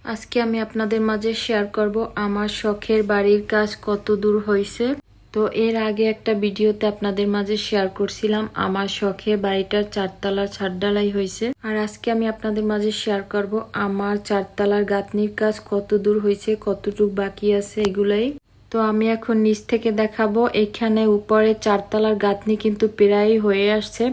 আজকে আমি আপনাদের মাঝে শেয়ার করব আমার শখের বাড়ির কাজ কত দূর হয়েছে। তো এর আগে একটা ভিডিওতে আপনাদের মাঝে শেয়ার করছিলাম আমার শখের বাড়িটার 4তলার ছাদ ঢালাই হয়েছে। আর আজকে আমি আপনাদের মাঝে শেয়ার করব আমার 4তলার গাঁথনির কাজ কত দূর হয়েছে, কতটুকু বাকি আছে এগুলাই। তো আমি এখন নিচ থেকে দেখাবো। এখানে উপরে 4তলার গাঁথনি কিন্তু প্রায় হয়ে আসছে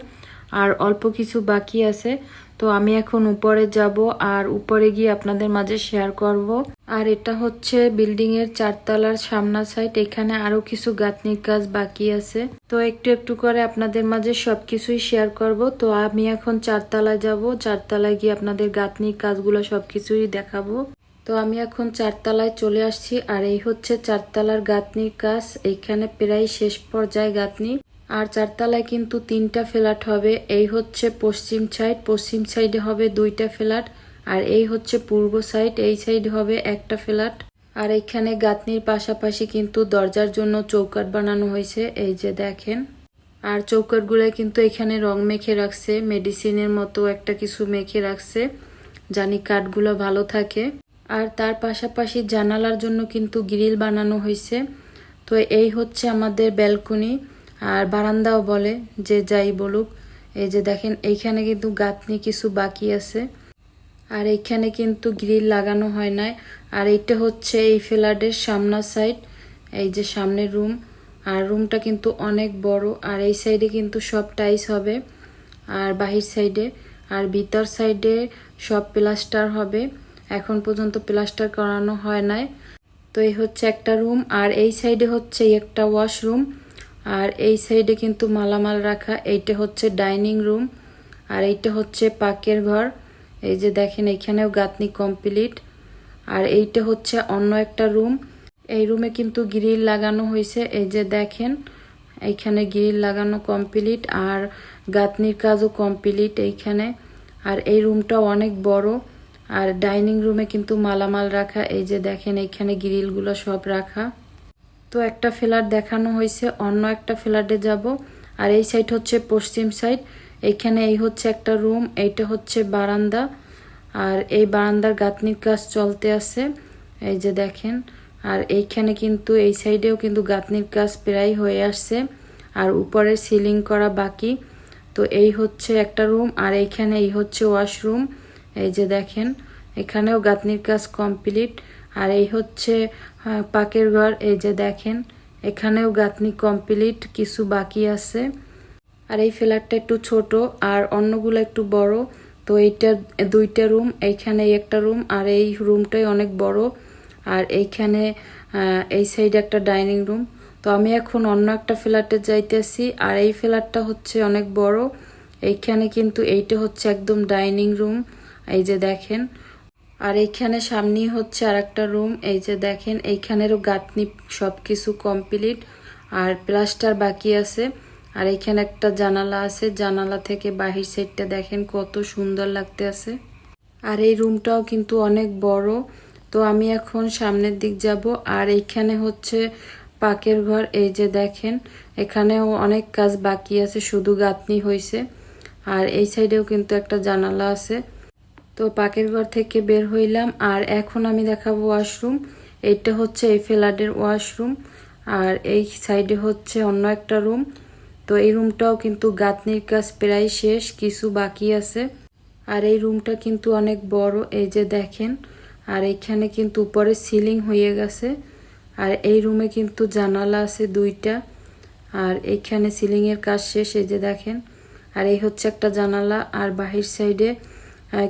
আর অল্প কিছু বাকি আছে। তো আমি এখন উপরে যাব আর উপরে গিয়ে আপনাদের মাঝে শেয়ার করব। আর এটা হচ্ছে বিল্ডিং এর 4তলার সামনা সাইড। এখানে আরো কিছু গাঁথনির কাজ বাকি আছে। তো একটু একটু করে আপনাদের মাঝে সবকিছুই শেয়ার করব। তো আমি এখন 4তলায় যাব, 4তলায় গিয়ে আপনাদের গাঁথনির কাজগুলো সবকিছুই দেখাবো। তো আমি এখন 4তলায় চলে আসছি আর এই হচ্ছে 4তলার গাঁথনির কাজ। এইখানে প্রায় শেষ পর্যায়ে গাঁথনি। আর 4তলায় কিন্তু 3টা ফ্ল্যাট হবে। এই হচ্ছে পশ্চিম সাইড, পশ্চিম সাইডে হবে 2টা ফ্ল্যাট। আর এই হচ্ছে পূর্ব সাইড, এই সাইড হবে একটা ফ্ল্যাট। আর এখানে গাঁথনির পাশাপাশি কিন্তু দরজার জন্য চৌকাঠ বানানো হয়েছে, এই যে দেখেন। আর চৌকাঠগুলো কিন্তু এখানে রং মেখে রাখছে, মেডিসিনের মতো একটা কিছু মেখে রাখছে, জানি কাঠগুলো ভালো থাকে। আর তার পাশাপাশি জানালার জন্য কিন্তু গ্রিল বানানো হয়েছে। তো এই হচ্ছে আমাদের ব্যালকনি আর বারান্দাও বলে, যে যাই বলুক। এই যে দেখেন এইখানে কিন্তু গাঁথনি কিছু বাকি আছে আর এইখানে কিন্তু গ্রিল লাগানো হয় নাই। আর এইটা হচ্ছে এই ফ্ল্যাটের সামনের সাইড, এই যে সামনের রুম। আর রুমটা কিন্তু অনেক বড়। আর এই সাইডে কিন্তু সব টাইলস হবে আর বাহির সাইডে আর ভিতর সাইডে সব প্লাস্টার হবে। এখন পর্যন্ত প্লাস্টার করানো হয় নাই। তো এই হচ্ছে একটা রুম আর এই সাইডে হচ্ছে একটা ওয়াশরুম। আর এই সাইডে কিন্তু মালামাল রাখা। এইটা হচ্ছে ডাইনিং রুম আর এইটা হচ্ছে পাকের ঘর। এই যে দেখেন এখানেও গাঁথনি কমপ্লিট। আর এইটা হচ্ছে অন্য একটা রুম। এই রুমে কিন্তু গ্রিল লাগানো হয়েছে, এই যে দেখেন এইখানে গ্রিল লাগানো কমপ্লিট আর গাঁথনির কাজও কমপ্লিট এইখানে। আর এই রুমটা অনেক বড়। আর ডাইনিং রুমে কিন্তু মালামাল রাখা, এই যে দেখেন এইখানে গ্রিলগুলো সব রাখা। তো একটা ফ্ল্যাট দেখানো হয়েছে, অন্য একটা ফ্ল্যাটে যাব। আর এই সাইড হচ্ছে পশ্চিম সাইড। এইখানে এই হচ্ছে একটা রুম, এইটা হচ্ছে বারান্দা। আর এই বারান্দার গাঁথনির কাজ চলতে আছে, এই যে দেখেন। আর এইখানে কিন্তু এই সাইডেও কিন্তু গাঁথনির কাজ প্রায় হয়ে আসছে আর উপরে সিলিং করা বাকি। তো এই হচ্ছে একটা রুম আর এইখানে এই হচ্ছে ওয়াশরুম, এই যে দেখেন এখানেও গাঁথনির কাজ কমপ্লিট। আর এই হচ্ছে পাকের ঘর, এই যে দেখেন এখানেও গাঁথনি কমপ্লিট, কিছু বাকি আছে। আর এই ফ্ল্যাটটা একটু ছোট আর অন্যগুলো একটু বড়। তো এইটা 2টা রুম, এইখানে একটা রুম আর এই রুমটাই অনেক বড়। আর এইখানে এই সাইডে একটা ডাইনিং রুম। তো আমি এখন অন্য একটা ফ্ল্যাটে যাইতেছি আর এই ফ্ল্যাটটা হচ্ছে অনেক বড়। এইখানে কিন্তু এইটা হচ্ছে একদম ডাইনিং রুম, এই যে দেখেন। আর এইখানে সামনেই হচ্ছে আর একটা রুম, এই যে দেখেন এইখানেরও গাঁথনি সবকিছু কমপ্লিট আর প্লাস্টার বাকি আছে। আর এইখানে একটা জানালা আছে, জানালা থেকে বাহির সাইডটা দেখেন কত সুন্দর লাগতে আছে। আর এই রুমটাও কিন্তু অনেক বড়। তো আমি এখন সামনের দিক যাব। আর এইখানে হচ্ছে পাকের ঘর, এই যে দেখেন এখানেও অনেক কাজ বাকি আছে, শুধু গাঁথনি হয়েছে। আর এই সাইডেও কিন্তু একটা জানালা আছে। তো পাকের ঘর থেকে বের হইলাম আর এখন আমি দেখাবো ওয়াশরুম। এইটা হচ্ছে এই ফ্ল্যাটের ওয়াশরুম আর এই সাইডে হচ্ছে অন্য একটা রুম। তো এই রুমটাও কিন্তু গাঁথনির কাজ প্রায় শেষ, কিছু বাকি আছে। আর এই রুমটা কিন্তু অনেক বড়, এই যে দেখেন। আর এইখানে কিন্তু উপরে সিলিং হয়ে গেছে। আর এই রুমে কিন্তু জানালা আছে 2টা। আর এইখানে সিলিং এর কাজ শেষ, এই যে দেখেন। আর এই হচ্ছে একটা জানালা আর বাহির সাইডে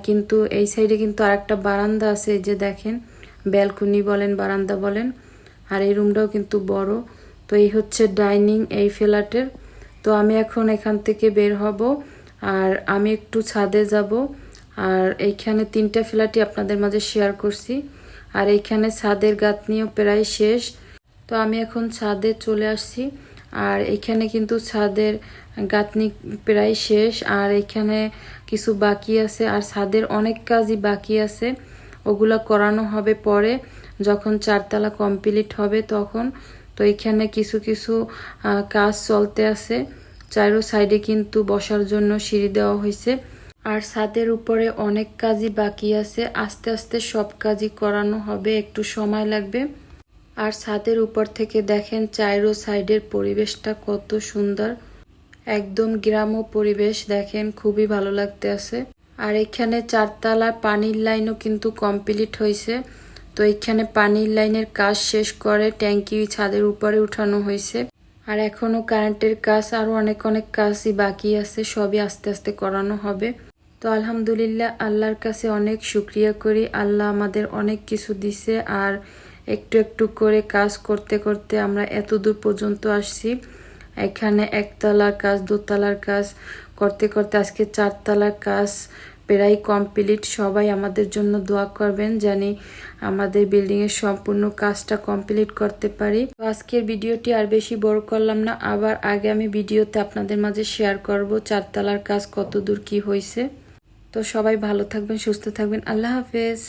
কিন্তু এই সাইডে কিন্তু আরেকটা বারান্দা আছে, এই যে দেখেন। ব্যালকনি বলেন বারান্দা বলেন। আর এই রুমটাও কিন্তু বড়। তো এই হচ্ছে ডাইনিং এই ফ্ল্যাটের। তো আমি এখন এখান থেকে বের হব আর আমি একটু ছাদে যাব। আর এইখানে 3টা ফ্ল্যাটই আপনাদের মাঝে শেয়ার করছি। আর এইখানে ছাদের গাঁথনিও প্রায় শেষ। তো আমি এখন ছাদে চলে আসছি আর এখানে কিন্তু ছাদের গাঁথনি প্রায় শেষ আর এখানে কিছু বাকি আছে। আর ছাদের অনেক কাজই বাকি আছে, ওগুলা করানো হবে পরে, যখন 4তলা কমপ্লিট হবে তখন। তো এখানে কিছু কিছু কাজ চলতে আছে। চারো সাইডে কিন্তু বসার জন্য সিঁড়ি দেওয়া হয়েছে। আর ছাদের উপরে অনেক কাজই বাকি আছে, আস্তে আস্তে সব কাজই করানো হবে, একটু সময় লাগবে। আর ছাদের উপর থেকে দেখেন চাইরো সাইডের পরিবেশটা কত সুন্দর, একদম গ্রাম্য পরিবেশ, দেখেন খুবই ভালো লাগতে আছে। আর এখানে 4 তলা পানির লাইনও কিন্তু কমপ্লিট হয়েছে। তো এখানে পানির লাইনের কাজ শেষ করে ট্যাঙ্কি ছাদের উপরে উঠানো হয়েছে। আর এখনো কারেন্টের কাজ আরো অনেক অনেক কাজই বাকি আছে, সবই আস্তে আস্তে করানো হবে। তো আলহামদুলিল্লাহ, আল্লাহর কাছে অনেক শুকরিয়া করি, আল্লাহ আমাদের অনেক কিছু দিছে। আর একটু একটু করে কাজ করতে করতে আমরা এত দূর পর্যন্ত আসছি। এখানে 1 তলার কাজ, 2 তলার কাজ করতে করতে আজকে 4 তলার কাজ প্রায় কমপ্লিট। সবাই আমাদের জন্য দোয়া করবেন জানি আমাদের বিল্ডিং এর সম্পূর্ণ কাজটা কমপ্লিট করতে পারি। তো আজকের ভিডিওটি আর বেশি বড় করলাম না, আবার আগামী ভিডিওতে আপনাদের মাঝে শেয়ার করব 4 তলার কাজ কত দূর কি হয়েছে। তো সবাই ভালো থাকবেন, সুস্থ থাকবেন, আল্লাহ হাফেজ।